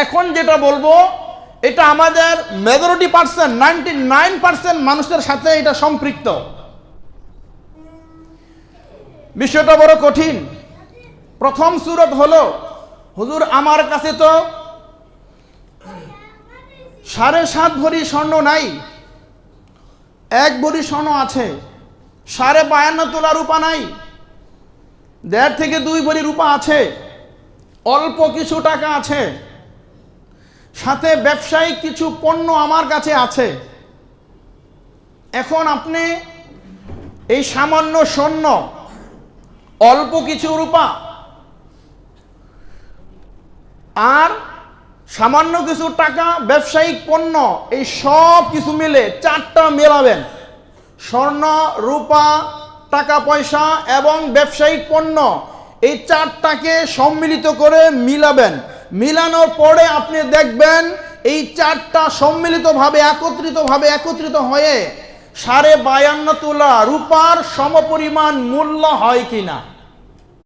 এখন যেটা বলবো এটা আমাদের মেজরিটি পার্সেন্ট 99% মানুষের সাথে এটা সম্পৃক্ত। বিষয়টা বড় কঠিন। প্রথম সূরত হলো, হুজুর আমার কাছে তো 7.5 ভরি স্বর্ণ নাই, 1 ভরি স্বর্ণ আছে, 52.5 তোলা রূপা নাই, 1.5 থেকে 2 ভরি রূপা আছে, অল্প কিছু টাকা আছে, সাথে ব্যবসায়িক কিছু পণ্য আমার কাছে আছে। এখন আপনি এই সামান্য স্বর্ণ, অল্প কিছু রূপা আর সামান্য কিছু টাকা, ব্যবসায়িক পণ্য, এই সব কিছু মিলে 4টা মেলাবেন। স্বর্ণ, রূপা, টাকা পয়সা এবং ব্যবসায়িক পণ্য, এই 4টাকে সম্মিলিত করে মিলাবেন। মিলানোর পরে আপনি দেখবেন এই 4টা সম্মিলিতভাবে একত্রিত হয়ে 52.5 তোলা রূপার সমপরিমাণ মূল্য হয় কিনা।